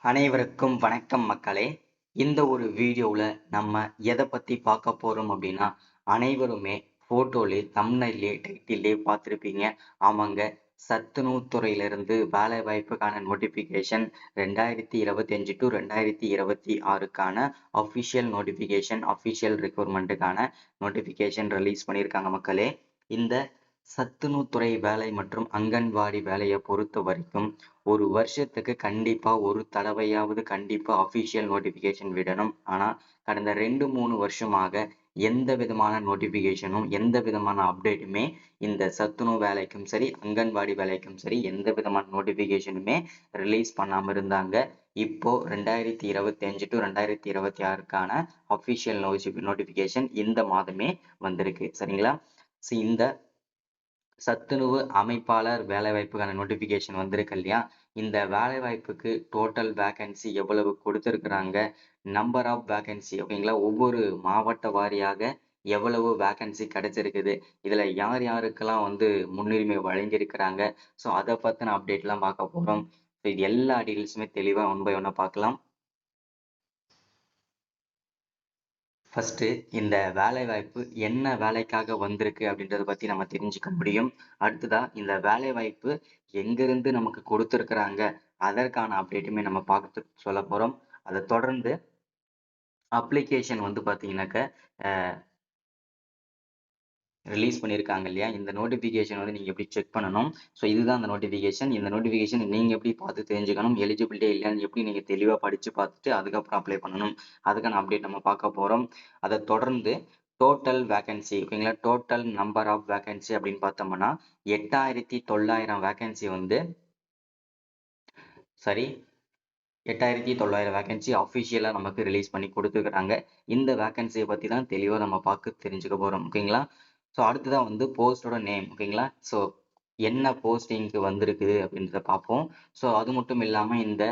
அனைவருக்கும் வணக்கம் மக்களே. இந்த ஒரு வீடியோவில் நம்ம எதை பற்றி பார்க்க போகிறோம் அப்படின்னா, அனைவருமே ஃபோட்டோலே தம்ப்நெயிலே டைட்டிலே பார்த்துருப்பீங்க. ஆமாங்க, சத்துணவு துறையிலிருந்து வேலை வாய்ப்புக்கான நோட்டிஃபிகேஷன் 2025 டு 2026க்கான அஃபிஷியல் நோட்டிஃபிகேஷன், அஃபிஷியல் ரெக்ரூட்மெண்ட்டுக்கான நோட்டிஃபிகேஷன் ரிலீஸ் பண்ணியிருக்காங்க மக்களே. இந்த சத்துணவுத்துறை வேலை மற்றும் அங்கன்வாடி வேலையை பொறுத்த வரைக்கும் ஒரு வருஷத்துக்கு கண்டிப்பா ஒரு தடவையாவது கண்டிப்பா அஃபிஷியல் நோட்டிஃபிகேஷன் விடணும். ஆனா கடந்த 2-3 வருஷமாக எந்த விதமான நோட்டிஃபிகேஷனும் எந்த விதமான அப்டேட்டுமே இந்த சத்துணவு வேலைக்கும் சரி அங்கன்வாடி வேலைக்கும் சரி எந்த விதமான நோட்டிஃபிகேஷனுமே ரிலீஸ் பண்ணாம இருந்தாங்க. இப்போ 2025 டு 2026க்கான அஃபிஷியல் நோட்டிஃபிகேஷன் இந்த மாதமே வந்திருக்கு. சரிங்களா? இந்த சத்துணவு அமைப்பாளர் வேலைவாய்ப்புக்கான நோட்டிஃபிகேஷன் வந்திருக்கு இல்லையா? இந்த வேலைவாய்ப்புக்கு டோட்டல் வேகன்சி எவ்வளவு கொடுத்துருக்குறாங்க, நம்பர் ஆஃப் வேகன்சி ஓகேங்களா, ஒவ்வொரு மாவட்ட வாரியாக எவ்வளவு வேகன்சி கிடைச்சிருக்குது, இதுல யார் யாருக்கெல்லாம் முன்னுரிமை வழங்கியிருக்கிறாங்க, ஸோ அதை பத்தின அப்டேட்லாம் பார்க்க போறோம். இது எல்லா டீடைல்ஸுமே தெளிவா ஒன் பை ஒன்னா பார்க்கலாம். ஃபர்ஸ்ட் இந்த வேலை வாய்ப்பு என்ன வேலைக்காக வந்திருக்கு அப்படின்றத பத்தி நம்ம தெரிஞ்சுக்க முடியும். அடுத்ததா இந்த வேலை வாய்ப்பு எங்கிருந்து நமக்கு கொடுத்துருக்குறாங்க அதற்கான அப்டேட்டுமே நம்ம பார்த்து சொல்ல போறோம். அதை தொடர்ந்து அப்ளிகேஷன் பாத்தீங்கன்னாக்க ரிலீஸ் பண்ணியிருக்காங்க இல்லையா? இந்த நோட்டிஃபிகேஷன் நீங்க எப்படி செக் பண்ணணும், ஸோ இதுதான் அந்த நோட்டிஃபிகேஷன். இந்த நோட்டிஃபிகேஷன் நீங்க எப்படி பார்த்து தெரிஞ்சுக்கணும், எலிஜிபிலிட்டி இல்லைன்னு எப்படி நீங்க தெளிவா படிச்சு பார்த்துட்டு அதுக்கப்புறம் அப்ளை பண்ணணும், அதுக்கான அப்டேட் நம்ம பார்க்க போறோம். அதை தொடர்ந்து டோட்டல் வேகன்சி ஓகேங்களா, டோட்டல் நம்பர் ஆஃப் வேகன்சி அப்படின்னு பார்த்தோம்னா 8900 வேகன்சி சரி 8900 வேகன்சி அஃபிஷியலாக நமக்கு ரிலீஸ் பண்ணி கொடுத்துருக்குறாங்க. இந்த வேகன்சியை பற்றி தான் தெளிவாக நம்ம பார்க்க தெரிஞ்சுக்க போகிறோம் ஓகேங்களா. ஸோ அடுத்ததான் போஸ்டோட நேம் ஓகேங்களா. ஸோ என்ன போஸ்டிங்க்கு வந்திருக்குது அப்படின்றத பார்ப்போம். ஸோ அது மட்டும் இல்லாமல் இந்த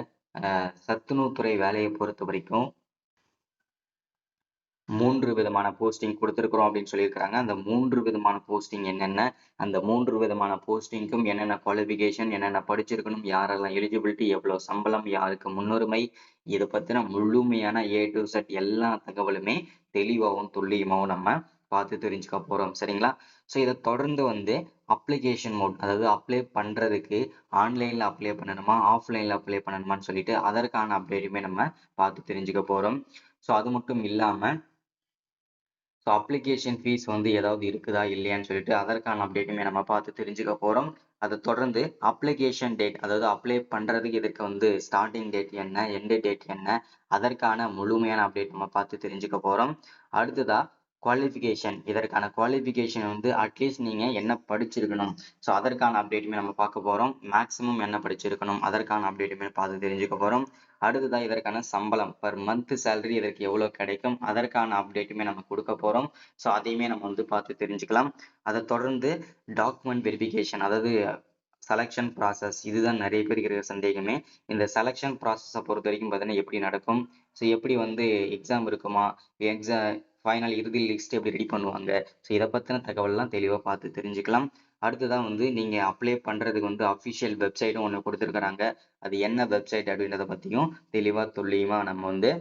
சத்துணவுத்துறை வேலையை பொறுத்த வரைக்கும் 3 விதமான போஸ்டிங் கொடுத்துருக்குறோம் அப்படின்னு சொல்லியிருக்கிறாங்க. அந்த 3 விதமான போஸ்டிங் என்னென்ன, அந்த 3 விதமான போஸ்டிங்க்கும் என்னென்ன குவாலிஃபிகேஷன், என்னென்ன படிச்சிருக்கணும், யாரெல்லாம் எலிஜிபிலிட்டி, எவ்வளோ சம்பளம், யாருக்கு முன்னுரிமை, இதை பற்றின முழுமையான A to Z எல்லா தகவலுமே தெளிவாகவும் துல்லியமாகவும் நம்ம பார்த்து தெரிஞ்சுக்க போகிறோம். சரிங்களா? ஸோ இதை தொடர்ந்து அப்ளிகேஷன் மோட், அதாவது அப்ளை பண்ணுறதுக்கு ஆன்லைனில் அப்ளை பண்ணணுமா ஆஃப்லைனில் அப்ளை பண்ணணுமான்னு சொல்லிட்டு அதற்கான அப்டேட்டுமே நம்ம பார்த்து தெரிஞ்சுக்க போகிறோம். ஸோ அது மட்டும் இல்லாமல் ஸோ அப்ளிகேஷன் ஃபீஸ் ஏதாவது இருக்குதா இல்லையான்னு சொல்லிட்டு அதற்கான அப்டேட்டுமே நம்ம பார்த்து தெரிஞ்சுக்க போகிறோம். அதை தொடர்ந்து அப்ளிகேஷன் டேட், அதாவது அப்ளை பண்ணுறதுக்கு இதற்கு ஸ்டார்டிங் டேட் என்ன, எண்டு டேட் என்ன, அதற்கான முழுமையான அப்டேட் நம்ம பார்த்து தெரிஞ்சுக்க போகிறோம். அடுத்ததா குவாலிஃபிகேஷன், இதற்கான குவாலிஃபிகேஷன் அட்லீஸ்ட் நீங்கள் என்ன படிச்சிருக்கணும், ஸோ அதற்கான அப்டேட்டுமே நம்ம பார்க்க போகிறோம். மேக்ஸிமம் என்ன படிச்சிருக்கணும் அதற்கான அப்டேட்டுமே பார்த்து தெரிஞ்சுக்க போகிறோம். அடுத்ததா இதற்கான சம்பளம் பர் மந்த் சேலரி இதற்கு எவ்வளோ கிடைக்கும் அதற்கான அப்டேட்டுமே நம்ம கொடுக்க போகிறோம். ஸோ அதையுமே நம்ம பார்த்து தெரிஞ்சுக்கலாம். அதை தொடர்ந்து டாக்குமெண்ட் வெரிஃபிகேஷன், அதாவது செலெக்ஷன் ப்ராசஸ், இதுதான் நிறைய பேருக்கு இருக்கிற சந்தேகமே. இந்த செலெக்ஷன் ப்ராசஸை பொறுத்த வரைக்கும் பார்த்தீங்கன்னா எப்படி நடக்கும், ஸோ எப்படி எக்ஸாம் இருக்குமா, எக்ஸாம் ஃபைனல் இறுதி லிஸ்ட் எப்படி ரெடி பண்ணுவாங்க, ஸோ இதை பற்றின தகவல்லாம் தெளிவாக பார்த்து தெரிஞ்சுக்கலாம். அடுத்ததான் நீங்கள் அப்ளை பண்ணுறதுக்கு அஃபிஷியல் வெப்சைட்டும் ஒன்று கொடுத்துருக்குறாங்க. அது என்ன வெப்சைட் அப்படின்றத பற்றியும் தெளிவாக துல்லியமாக நம்ம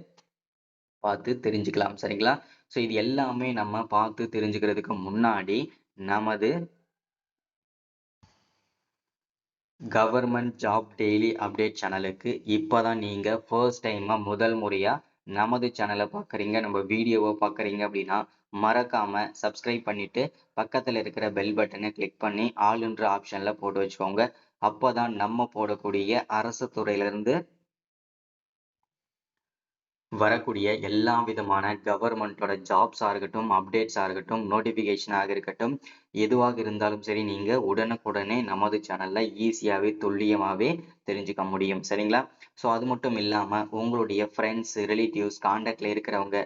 பார்த்து தெரிஞ்சுக்கலாம். சரிங்களா? ஸோ இது எல்லாமே நம்ம பார்த்து தெரிஞ்சுக்கிறதுக்கு முன்னாடி நமது கவர்மெண்ட் ஜாப் டெய்லி அப்டேட் சேனலுக்கு இப்போதான் நீங்கள் ஃபர்ஸ்ட் டைமாக முதல் முறையாக நமது சேனலை பார்க்குறீங்க, நம்ம வீடியோவை பார்க்குறீங்க அப்படின்னா மறக்காமல் சப்ஸ்கிரைப் பண்ணிவிட்டு பக்கத்தில் இருக்கிற பெல் பட்டனை கிளிக் பண்ணி ஆளுன்ற ஆப்ஷனில் போட்டு வச்சுக்கோங்க. அப்போ தான் நம்ம போடக்கூடிய அரசு துறையிலிருந்து வரக்கூடிய எல்லா விதமான கவர்மெண்ட்டோட ஜாப்ஸாக இருக்கட்டும், அப்டேட்ஸாக இருக்கட்டும், நோட்டிஃபிகேஷனாக இருக்கட்டும், எதுவாக இருந்தாலும் சரி நீங்கள் உடனுக்குடனே நமது சேனலில் ஈஸியாகவே துல்லியமாகவே தெரிஞ்சுக்க முடியும். சரிங்களா? ஸோ அது மட்டும் இல்லாமல் உங்களுடைய ஃப்ரெண்ட்ஸ், ரிலேட்டிவ்ஸ், காண்டாக்டில் இருக்கிறவங்க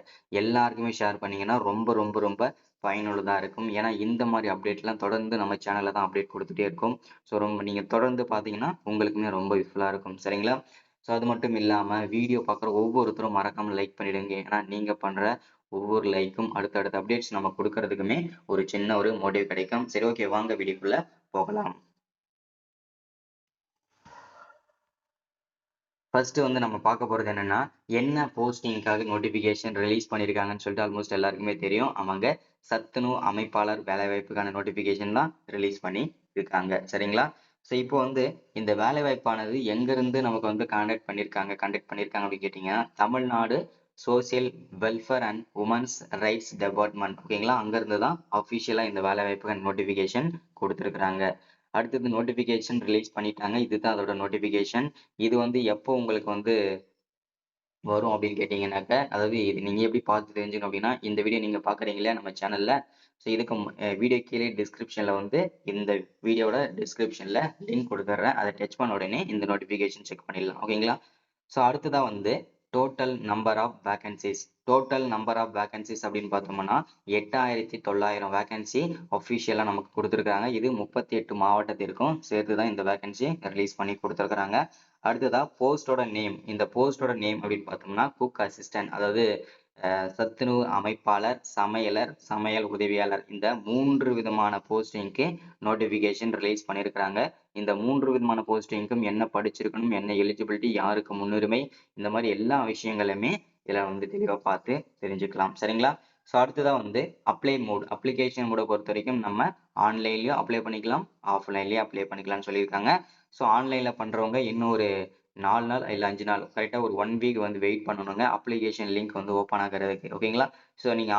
எல்லாருக்குமே ஷேர் பண்ணிங்கன்னா ரொம்ப ரொம்ப ரொம்ப பயனுள்ளதாக இருக்கும். ஏன்னா இந்த மாதிரி அப்டேட்லாம் தொடர்ந்து நம்ம சேனலில் தான் அப்டேட் கொடுத்துட்டே இருக்கும். ஸோ நீங்கள் தொடர்ந்து பார்த்தீங்கன்னா உங்களுக்குமே ரொம்ப யூஸ்ஃபுல்லாக இருக்கும். சரிங்களா? ஸோ அது மட்டும் இல்லாமல் வீடியோ பார்க்குற ஒவ்வொருத்தரும் மறக்காமல் லைக் பண்ணிடுங்க. ஏன்னா நீங்கள் பண்ணுற ஒவ்வொரு லைக்கும் அடுத்தடுத்த அப்டேட்ஸ் நம்ம கொடுக்கறதுக்குமே ஒரு சின்ன ஒரு மோட்டிவ் கிடைக்கும். சரி, ஓகே, வாங்க வீடியோக்குள்ளே போகலாம். ஃபர்ஸ்ட் வந்து நம்ம பார்க்க போறது என்னன்னா, என்ன போஸ்டிங்க்காக நோட்டிஃபிகேஷன் ரிலீஸ் பண்ணியிருக்காங்கன்னு சொல்லிட்டு ஆல்மோஸ்ட் எல்லாருக்குமே தெரியும். ஆமாங்க. சத்துணவு அமைப்பாளர் வேலைவாய்ப்புக்கான நோட்டிஃபிகேஷன் தான் ரிலீஸ் பண்ணி இருக்காங்க. சரிங்களா? ஸோ இப்போ வந்து இந்த வேலைவாய்ப்பானது எங்கிருந்து நமக்கு வந்து கண்டக்ட் பண்ணியிருக்காங்க அப்படின்னு கேட்டீங்கன்னா, Tamil Nadu social welfare and women's rights department ஓகேங்களா? அங்கிருந்து தான் அஃபிஷியலா இந்த வேலைவாய்ப்புக்கான நோட்டிஃபிகேஷன் குடுத்திருக்காங்க. அடுத்தது நோட்டிஃபிகேஷன் ரிலீஸ் பண்ணிட்டாங்க. இதுதான் அதோட நோட்டிஃபிகேஷன். இது வந்து எப்போ உங்களுக்கு வந்து வரும் அப்படின்னு கேட்டீங்கன்னாக்க, அதாவது இது நீங்க எப்படி பார்த்து தெரிஞ்சுக்கணும் அப்படின்னா, இந்த வீடியோ நீங்க பார்க்குறீங்க இல்லையா நம்ம சேனல்ல. ஸோ இதுக்கு வீடியோ கீழே டிஸ்கிரிப்ஷன்ல வந்து இந்த வீடியோவோட டிஸ்கிரிப்ஷன்ல லிங்க் குடுத்துடுறேன். அத டச் பண்ண உடனே இந்த நோட்டிஃபிகேஷன் செக் பண்ணிடலாம். ஓகேங்களா? ஸோ அடுத்ததா வந்து total number of vacancies. Total number of vacancies அப்படின்னு பார்த்தோம்னா 8900 வேக்கன்சி அஃபிஷியலா நமக்கு குடுத்துருக்காங்க. இது 38 மாவட்டத்திற்கும் சேர்த்து தான் இந்த வேக்கன்சி ரிலீஸ் பண்ணி குடுத்துருக்காங்க. அடுத்ததா போஸ்டோட நேம். இந்த போஸ்டோட நேம் அப்படின்னு பார்த்தோம்னா குக் அசிஸ்டன்ட், அதாவது சத்துணவு அமைப்பாளர், சமையலர், சமையல் உதவியாளர், இந்த 3 விதமான போஸ்டிங்க்கு நோட்டிஃபிகேஷன் ரிலீஸ் பண்ணியிருக்கிறாங்க. இந்த 3 விதமான போஸ்டிங்க்கும் என்ன படிச்சிருக்கணும், என்ன எலிஜிபிலிட்டி, யாருக்கு முன்னுரிமை, இந்த மாதிரி எல்லா விஷயங்களுமே இதுல வந்து தெளிவா பார்த்து தெரிஞ்சுக்கலாம். சரிங்களா? ஸோ அடுத்ததா வந்து அப்ளிகேஷன் மோட பொறுத்த வரைக்கும் நம்ம ஆன்லைன்லயும் அப்ளை பண்ணிக்கலாம், ஆஃப்லைன்லயும் அப்ளை பண்ணிக்கலாம்னு சொல்லியிருக்காங்க. ஸோ ஆன்லைன்ல பண்றவங்க இன்னும் ஒரு 4 நாள் இல்ல 5 நாள் கரெக்ட்டா ஒரு 1 வீக் வந்து வெயிட் பண்ணணுங்க. அப்ளிகேஷன் லிங்க் வந்து ஓப்பன் ஆகுறதுக்கு. ஓகேங்களா? ஸோ நீங்க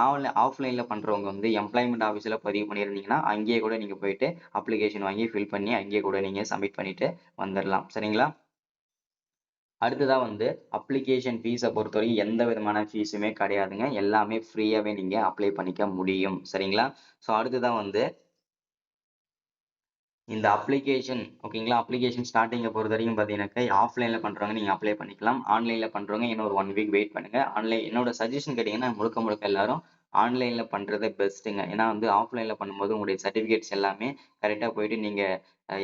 ஆஃப்லைன்ல பண்றவங்க வந்து எம்ப்ளாய்மென்ட் ஆஃபீஸ்ல பதிவு பண்ணியிருந்தீங்கன்னா, அங்கேயே கூட நீங்க போயிட்டு அப்ளிகேஷன் வாங்கி ஃபில் பண்ணி அங்கேயே கூட நீங்க சப்மிட் பண்ணிட்டு வந்துரலாம். சரிங்களா? அடுத்ததா வந்து அப்ளிகேஷன் ஃபீஸ பொறுத்தவரைக்கும் எந்த விதமான ஃபீஸுமே கிடையாதுங்க. எல்லாமே ஃப்ரீயாவே நீங்க அப்ளை பண்ணிக்க முடியும். சரிங்களா? ஸோ அடுத்ததா வந்து இந்த அப்ளிகேஷன் ஓகேங்களா? அப்ளிகேஷன் ஸ்டார்ட்டிங்க பொறுத்தவரைக்கும் பார்த்தீங்கன்னாக்கா, ஆஃப்லைன்ல பண்றவங்க நீங்க அப்ளை பண்ணிக்கலாம். ஆன்லைன்ல பண்றவங்க இன்னும் ஒரு 1 வீக் வெயிட் பண்ணுங்க. என்னோட சஜஷன் கேட்டீங்கன்னா, முழுக்க முழுக்க எல்லாரும் ஆன்லைன்ல பண்றது பெஸ்ட்டுங்க. ஏன்னா வந்து ஆஃப்லைன்ல பண்ணும்போது உங்களுடைய சர்டிஃபிகேட்ஸ் எல்லாமே கரெக்ட்டா போயிட்டு நீங்க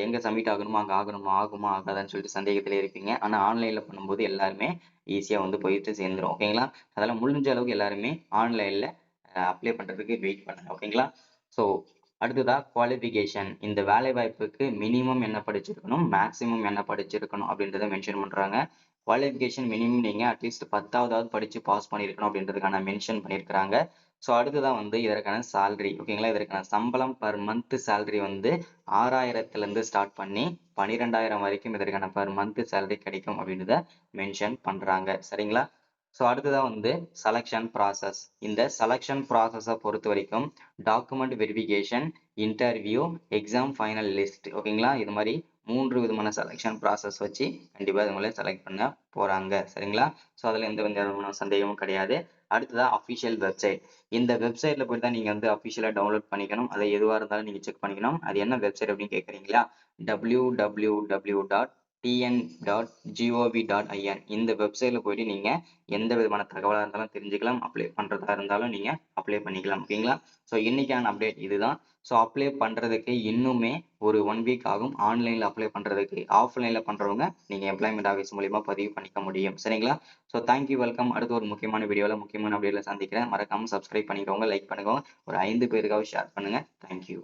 எங்க சப்மிட் ஆகணுமோ அங்க ஆகுமா? ஆகாதான்னு சொல்லிட்டு சந்தேகத்திலே இருப்பீங்க. ஆனா ஆன்லைன்ல பண்ணும்போது எல்லாருமே ஈஸியா வந்து போயிட்டு சேர்ந்துரும். ஓகேங்களா? அதனால முடிஞ்ச அளவுக்கு எல்லாருமே ஆன்லைன்ல அப்ளை பண்றதுக்கு வெயிட் பண்ணுங்க. ஓகேங்களா? ஸோ அடுத்ததா குவாலிஃபிகேஷன். இந்த வேலை வாய்ப்புக்கு மினிமம் என்ன படிச்சிருக்கணும், மேக்ஸிமம் என்ன படிச்சிருக்கணும் அப்படின்றத மென்ஷன் பண்றாங்க. குவாலிஃபிகேஷன் மினிமம் நீங்க அட்லீஸ்ட் 10வது படிச்சு பாஸ் பண்ணியிருக்கணும் அப்படின்றதுக்கான மென்ஷன் பண்ணியிருக்கிறாங்க. ஸோ அடுத்ததா வந்து இதற்கான சேலரி ஓகேங்களா? இதற்கான சம்பளம் பெர் மந்த் சேலரி வந்து 6,000த்துல இருந்து ஸ்டார்ட் பண்ணி 12,000 வரைக்கும் இதற்கான பெர் மந்த் சேலரி கிடைக்கும் அப்படின்றத மென்ஷன் பண்றாங்க. சரிங்களா? ஸோ அடுத்ததா வந்து செலக்ஷன் ப்ராசஸ். இந்த செலக்ஷன் ப்ராசஸ பொறுத்தவரைக்கும் document verification, interview, exam final list ஓகேங்களா? இது மாரி 3 விதமான செலக்ஷன் ப்ராசஸ் வச்சு கண்டிப்பா இவங்கள செலக்ட் பண்ண போறாங்க. சரிங்களா? ஸோ அதுல எந்த விதமான சந்தேகமும் கிடையாது. அடுத்ததா அஃபிஷியல் வெப்சைட். இந்த வெப்சைட்ல போய் தான் நீங்க வந்து அஃபிஷியலா டவுன்லோட் பண்ணிக்கணும். அதை எதுவா இருந்தாலும் நீங்க செக் பண்ணிக்கணும். அது என்ன வெப்சைட் அப்படின்னு கேட்கறீங்களா? www.tn.gov.in இந்த வெப்சைட்ல போயிட்டு நீங்க எந்த விதமான தகவலா இருந்தாலும் தெரிஞ்சுக்கலாம். அப்ளை பண்றதா இருந்தாலும் நீங்க அப்ளை பண்ணிக்கலாம். ஓகேங்களா? ஸோ இன்னைக்கான அப்டேட் இதுதான். ஸோ அப்ளை பண்றதுக்கு இன்னுமே ஒரு 1 வீக் ஆகும். ஆன்லைன்ல அப்ளை பண்றதுக்கு. ஆஃப்லைன்ல பண்றவங்க நீங்க எம்ப்ளாய்மென்ட் ஆஃபீஸ் மூலியமா பதிவு பண்ணிக்க முடியும். சரிங்களா? So thank you welcome. அடுத்து ஒரு முக்கியமான வீடியோல முக்கியமான அப்டேட்ல சந்திக்கிறேன். மறக்காம சப்ஸ்கிரைப் பண்ணிக்கோங்க, லைக் பண்ணுங்க. ஒரு 5 பேருக்காவது ஷேர் பண்ணுங்க. Thank you.